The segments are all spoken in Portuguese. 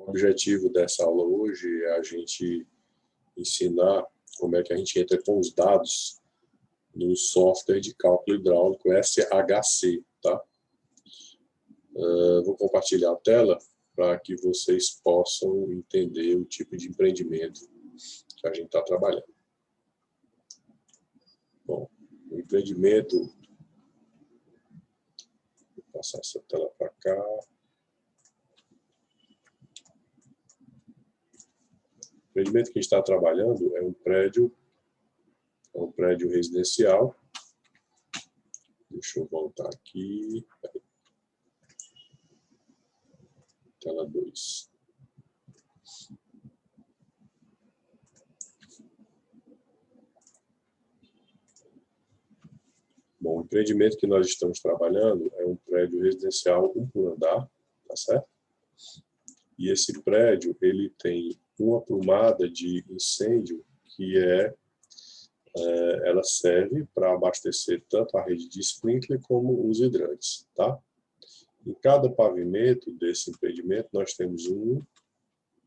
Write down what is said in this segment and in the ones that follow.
O objetivo dessa aula hoje é a gente ensinar como é que a gente entra com os dados no software de cálculo hidráulico SHC, tá? Vou compartilhar a tela para que vocês possam entender o tipo de empreendimento que a gente está trabalhando. Bom, o empreendimento... Vou passar essa tela para cá. O empreendimento que a gente está trabalhando é um prédio residencial. Deixa eu voltar aqui. Tela 2. Bom, o empreendimento que nós estamos trabalhando é um prédio residencial 1 por andar, tá certo? E esse prédio, ele tem uma prumada de incêndio que ela serve para abastecer tanto a rede de sprinkler como os hidrantes, tá? Em cada pavimento desse empreendimento, nós temos 1,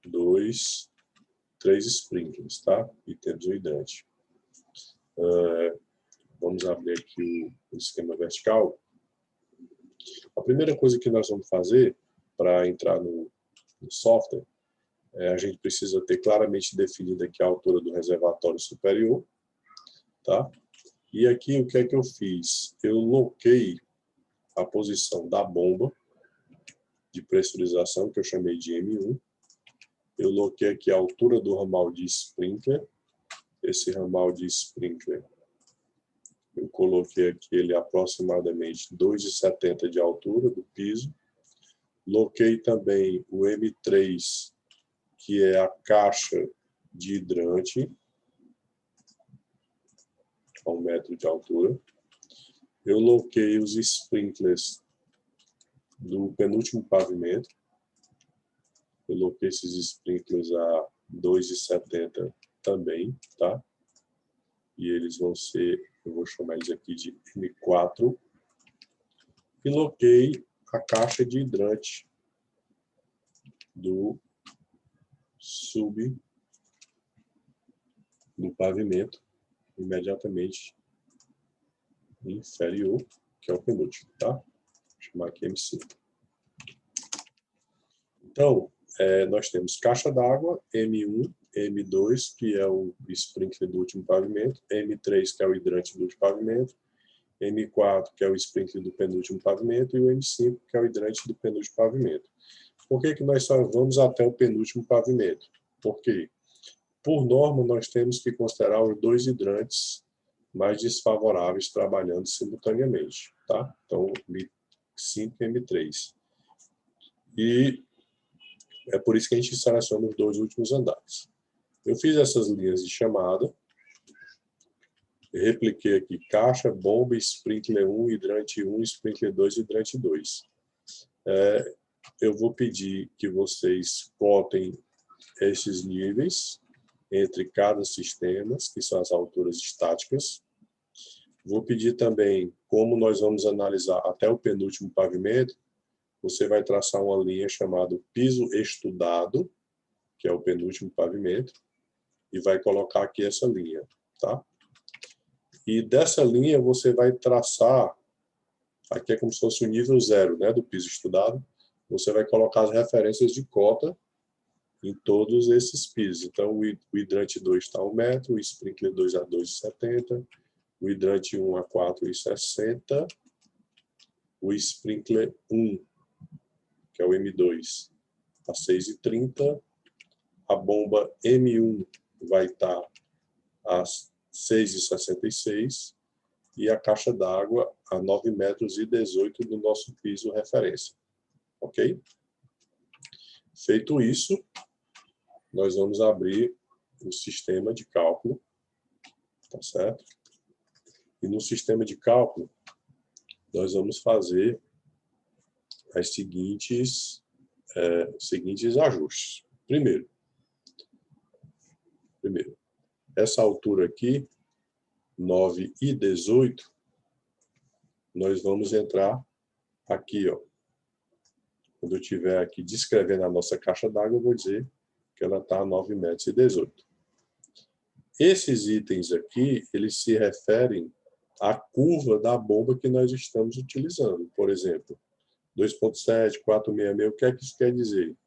2, 3 sprinklers, tá? E temos o hidrante. Vamos abrir aqui o esquema vertical. A primeira coisa que nós vamos fazer para entrar no software, a gente precisa ter claramente definida aqui a altura do reservatório superior, tá? E aqui o que é que eu fiz? Eu loquei a posição da bomba de pressurização, que eu chamei de M1. Eu loquei aqui a altura do ramal de sprinkler. Esse ramal de sprinkler, eu coloquei aqui ele aproximadamente 2,70 de altura do piso. Loquei também o M3, que é a caixa de hidrante, a 1 metro de altura. Eu loquei os sprinklers do penúltimo pavimento. Eu loquei esses sprinklers a 2,70 também, tá? E eles vão ser, eu vou chamar eles aqui de M4. E loquei a caixa de hidrante do pavimento imediatamente inferior, que é o penúltimo, tá? Vou chamar aqui M5. Então, nós temos caixa d'água, M1, M2, que é o sprinkler do último pavimento, M3, que é o hidrante do último pavimento, M4, que é o sprinkler do penúltimo pavimento, e o M5, que é o hidrante do penúltimo pavimento. Por que nós só vamos até o penúltimo pavimento? Porque, por norma, nós temos que considerar os 2 hidrantes mais desfavoráveis trabalhando simultaneamente, tá? Então, M5 e M3. E é por isso que a gente seleciona os 2 últimos andares. Eu fiz essas linhas de chamada, repliquei aqui caixa, bomba, sprinkler 1, hidrante 1, sprinkler 2, hidrante 2. Eu vou pedir que vocês cotem esses níveis entre cada sistema, que são as alturas estáticas. Vou pedir também, como nós vamos analisar até o penúltimo pavimento, você vai traçar uma linha chamada piso estudado, que é o penúltimo pavimento, e vai colocar aqui essa linha, tá? E dessa linha você vai traçar, aqui é como se fosse o nível 0, né, do piso estudado, você vai colocar as referências de cota em todos esses pisos. Então, o hidrante 2 está a 1 metro, o sprinkler 2 a 2,70, o hidrante 1 a 4,60, o sprinkler 1, que é o M2, a 6,30, a bomba M1 vai estar a 6,66 e a caixa d'água a 9,18 metros do nosso piso referência. Ok? Feito isso, nós vamos abrir o sistema de cálculo, tá certo? E no sistema de cálculo, nós vamos fazer as seguintes ajustes. Primeiro, essa altura aqui, 9,18, nós vamos entrar aqui, ó, Quando eu estiver aqui descrevendo a nossa caixa d'água, eu vou dizer que ela está a 9,18 metros. Esses itens aqui, eles se referem à curva da bomba que nós estamos utilizando. Por exemplo, 2.7, 466, o que é que isso quer dizer?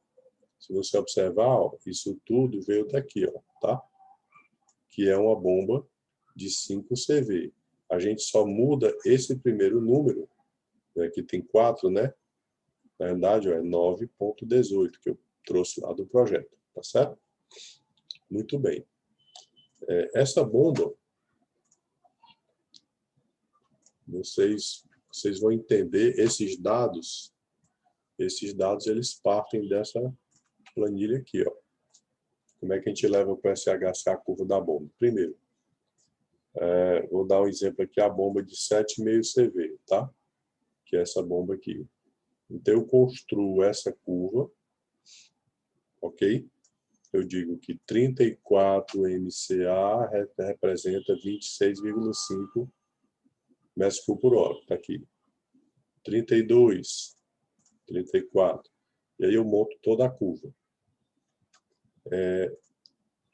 Se você observar, ó, isso tudo veio daqui, ó, tá? Que é uma bomba de 5 CV. A gente só muda esse primeiro número, né, que tem 4, né? Na verdade, ó, é 9.18, que eu trouxe lá do projeto, tá certo? Muito bem. Essa bomba, vocês vão entender esses dados eles partem dessa planilha aqui, ó. Como é que a gente leva para o SHC a curva da bomba? Primeiro, vou dar um exemplo aqui, a bomba de 7,5 CV, tá? Que é essa bomba aqui. Então, eu construo essa curva, ok? Eu digo que 34 MCA representa 26,5 metros por hora, está aqui. 32, 34. E aí eu monto toda a curva.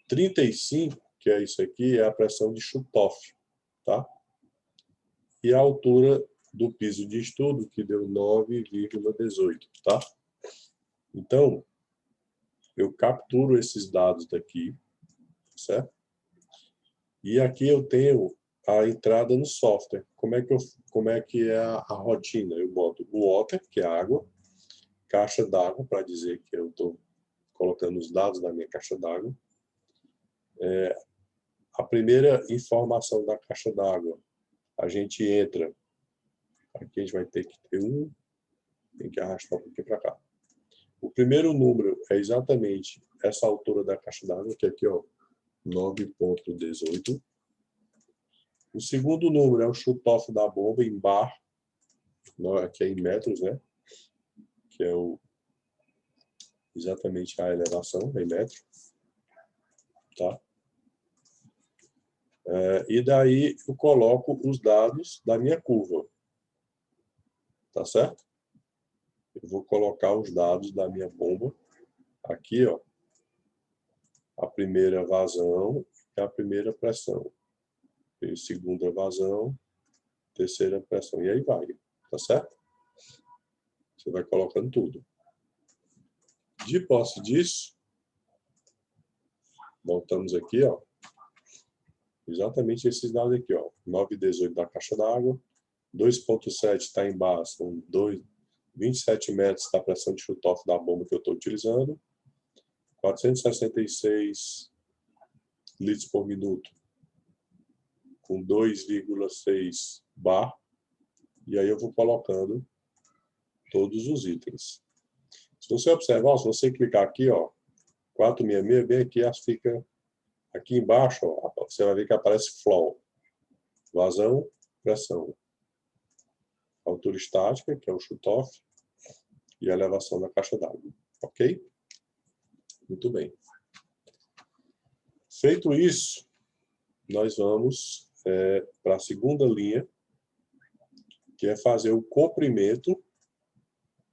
35, que é isso aqui, é a pressão de Chutoff, tá? E a altura do piso de estudo, que deu 9,18, tá? Então, eu capturo esses dados daqui, certo? E aqui eu tenho a entrada no software. Como é que é a rotina? Eu boto o water, que é a água, caixa d'água, para dizer que eu estou colocando os dados da minha caixa d'água. A primeira informação da caixa d'água, a gente entra, aqui a gente vai ter que ter tem que arrastar um pouquinho para cá. O primeiro número é exatamente essa altura da caixa d'água, que é aqui, ó, 9,18. O segundo número é o chutoff da bomba em bar, que é em metros, né? Que é exatamente a elevação em metros, tá? E daí eu coloco os dados da minha curva, tá certo? Eu vou colocar os dados da minha bomba aqui, ó, a primeira vazão e a primeira pressão, e segunda vazão, terceira pressão, e aí vai, tá certo? Você vai colocando tudo. De posse disso, voltamos aqui, ó, exatamente esses dados aqui, ó, 9,18 da caixa d'água, 2,7 está embaixo, são 27 metros da pressão de Chutoff da bomba que eu estou utilizando, 466 litros por minuto, com 2,6 bar, e aí eu vou colocando todos os itens. Se você observar, ó, se você clicar aqui, ó, 466, bem aqui, fica aqui embaixo, ó, você vai ver que aparece flow, vazão, pressão, altura estática, que é o Chutoff, e a elevação da caixa d'água, ok? Muito bem. Feito isso, nós vamos para a segunda linha, que é fazer o comprimento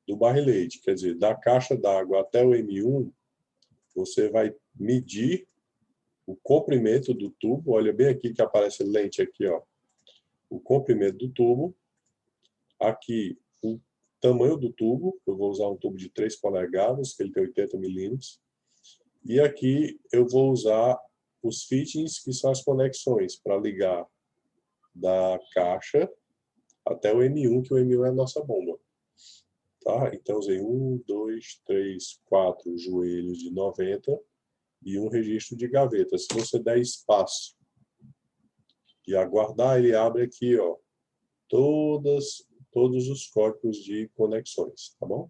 do barrilete. Quer dizer, da caixa d'água até o M1, você vai medir o comprimento do tubo. Olha bem aqui que aparece lente aqui, ó. O comprimento do tubo. Aqui, o tamanho do tubo. Eu vou usar um tubo de 3 polegadas, que ele tem 80 milímetros. E aqui eu vou usar os fittings, que são as conexões, para ligar da caixa até o M1, que o M1 é a nossa bomba. Tá? Então, usei 1, 2, 3, 4 joelhos de 90 e um registro de gaveta. Se você der espaço e aguardar, ele abre aqui, ó, todos os códigos de conexões, tá bom?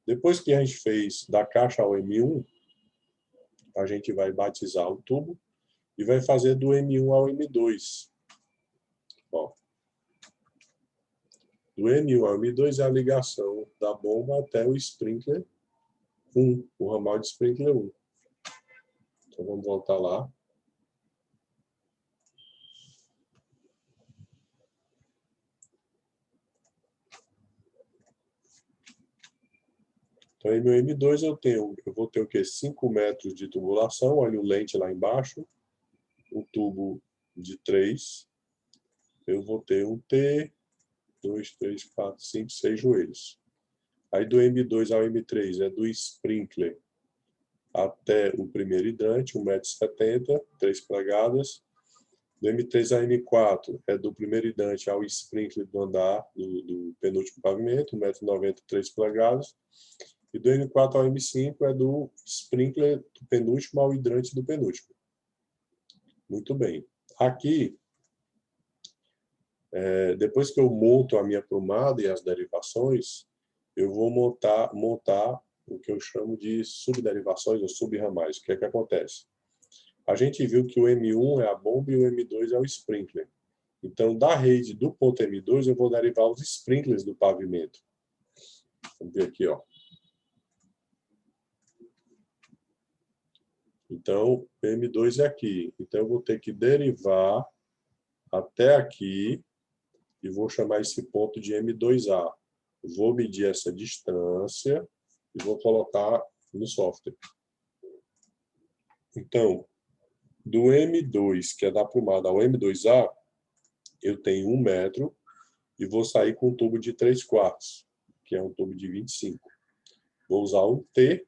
Depois que a gente fez da caixa ao M1, a gente vai batizar o tubo e vai fazer do M1 ao M2. Ó. Do M1 ao M2 é a ligação da bomba até o sprinkler 1, o ramal de sprinkler 1. Então vamos voltar lá. Então, M1 e M2 eu vou ter o quê? 5 metros de tubulação, olha o lente lá embaixo, um tubo de 3, eu vou ter um T, 2, 3, 4, 5, 6 joelhos. Aí do M2 ao M3 é do sprinkler até o primeiro hidrante, 1,70 m, 3 polegadas. Do M3 ao M4 é do primeiro hidrante ao sprinkler do andar, do penúltimo pavimento, 1,90 m, 3 polegadas. E do M4 ao M5 é do sprinkler do penúltimo ao hidrante do penúltimo. Muito bem. Aqui, depois que eu monto a minha prumada e as derivações, eu vou montar o que eu chamo de subderivações ou subramais. O que é que acontece? A gente viu que o M1 é a bomba e o M2 é o sprinkler. Então, da rede do ponto M2, eu vou derivar os sprinklers do pavimento. Vamos ver aqui, ó. Então, M2 é aqui. Então, eu vou ter que derivar até aqui e vou chamar esse ponto de M2A. Vou medir essa distância e vou colocar no software. Então, do M2, que é da prumada, ao M2A, eu tenho 1 metro e vou sair com um tubo de 3/4, que é um tubo de 25. Vou usar um T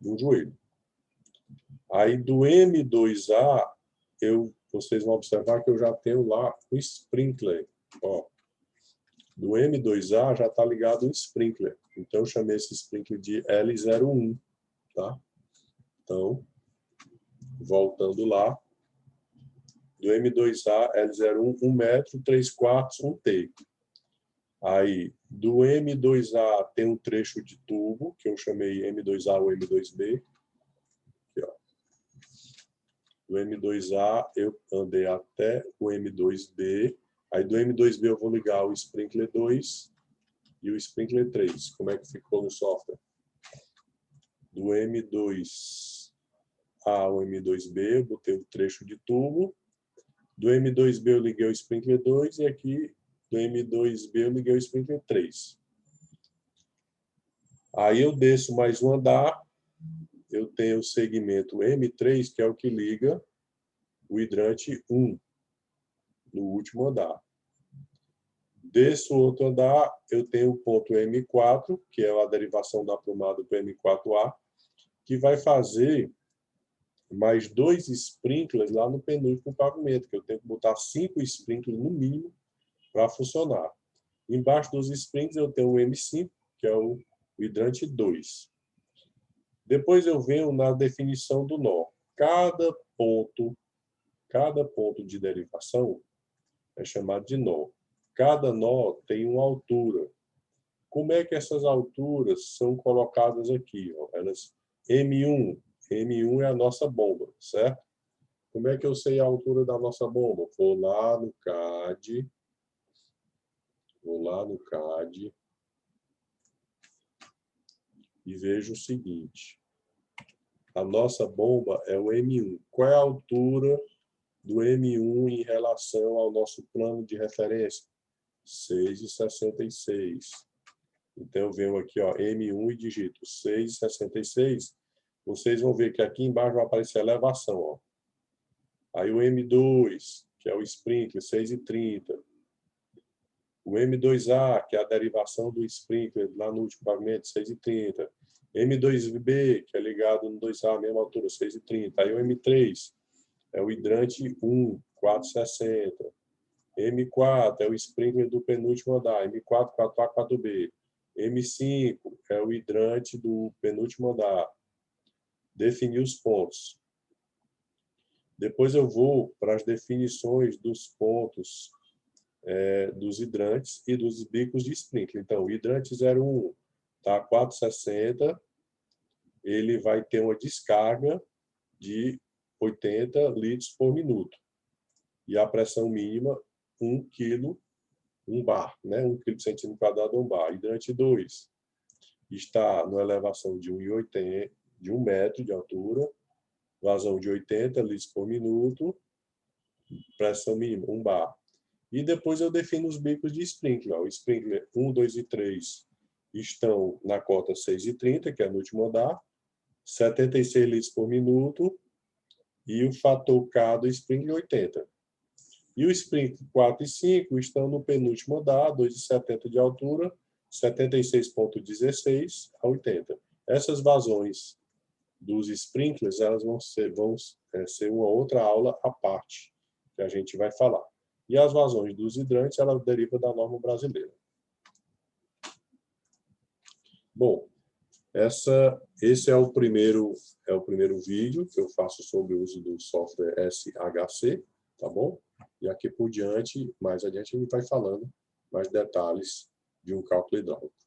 de um joelho. Aí do M2A, vocês vão observar que eu já tenho lá o sprinkler. Ó, do M2A já está ligado o sprinkler. Então, eu chamei esse sprinkler de L01. Tá? Então, voltando lá, do M2A, L01, 1 metro, 3/4, 1 T. Aí, do M2A tem um trecho de tubo, que eu chamei M2A ou M2B. Aqui, ó. Do M2A eu andei até o M2B. Aí do M2B eu vou ligar o sprinkler 2 e o sprinkler 3. Como é que ficou no software? Do M2A ao M2B eu botei o trecho de tubo. Do M2B eu liguei o sprinkler 2 e aqui do M2B eu liguei o sprinkler 3. Aí eu desço mais um andar, eu tenho o segmento M3, que é o que liga o hidrante 1, no último andar. Desço outro andar, eu tenho o ponto M4, que é a derivação da prumada para o M4A, que vai fazer mais 2 sprinklers lá no penúltimo pavimento, que eu tenho que botar 5 sprinklers no mínimo para funcionar. Embaixo dos sprinklers eu tenho o M5, que é o hidrante 2. Depois eu venho na definição do nó. Cada ponto de derivação é chamado de nó. Cada nó tem uma altura. Como é que essas alturas são colocadas aqui? Elas, M1 é a nossa bomba, certo? Como é que eu sei a altura da nossa bomba? Vou lá no CAD e vejo o seguinte. A nossa bomba é o M1. Qual é a altura do M1 em relação ao nosso plano de referência? 6,66. Então, eu venho aqui, ó, M1 e digito 6,66. Vocês vão ver que aqui embaixo vai aparecer a elevação. Ó. Aí o M2, que é o sprinkler, 6,30. O M2A, que é a derivação do sprinkler lá no último pavimento, 6,30. M2B, que é ligado no 2A, mesma altura, 6,30. Aí o M3 é o hidrante 1, 4,60. M4 é o sprinkler do penúltimo andar, M4, 4A, 4B. M5 é o hidrante do penúltimo andar. Definir os pontos. Depois eu vou para as definições dos pontos dos hidrantes e dos bicos de sprinkler. Então, o hidrante 01 está 460, ele vai ter uma descarga de 80 litros por minuto. E a pressão mínima, 1 kg, 1 bar, né? 1 kg por centímetro quadrado, 1 bar. Hidrante 2 está numa elevação de 1,80, de 1 metro de altura, vazão de 80 litros por minuto, pressão mínima, 1 bar. E depois eu defino os bicos de sprinkler. O sprinkler 1, 2 e 3 estão na cota 6,30, que é no último andar, 76 litros por minuto, e o fator K do sprinkler 80. E o sprinkler 4 e 5 estão no penúltimo andar, 2,70 de altura, 76,16 a 80. Essas vazões dos sprinklers, elas vão ser uma outra aula à parte, que a gente vai falar. E as vazões dos hidrantes, elas derivam da norma brasileira. Bom, esse é o primeiro vídeo que eu faço sobre o uso do software SHC, tá bom? E aqui por diante, mais adiante, a gente vai falando mais detalhes de um cálculo hidráulico.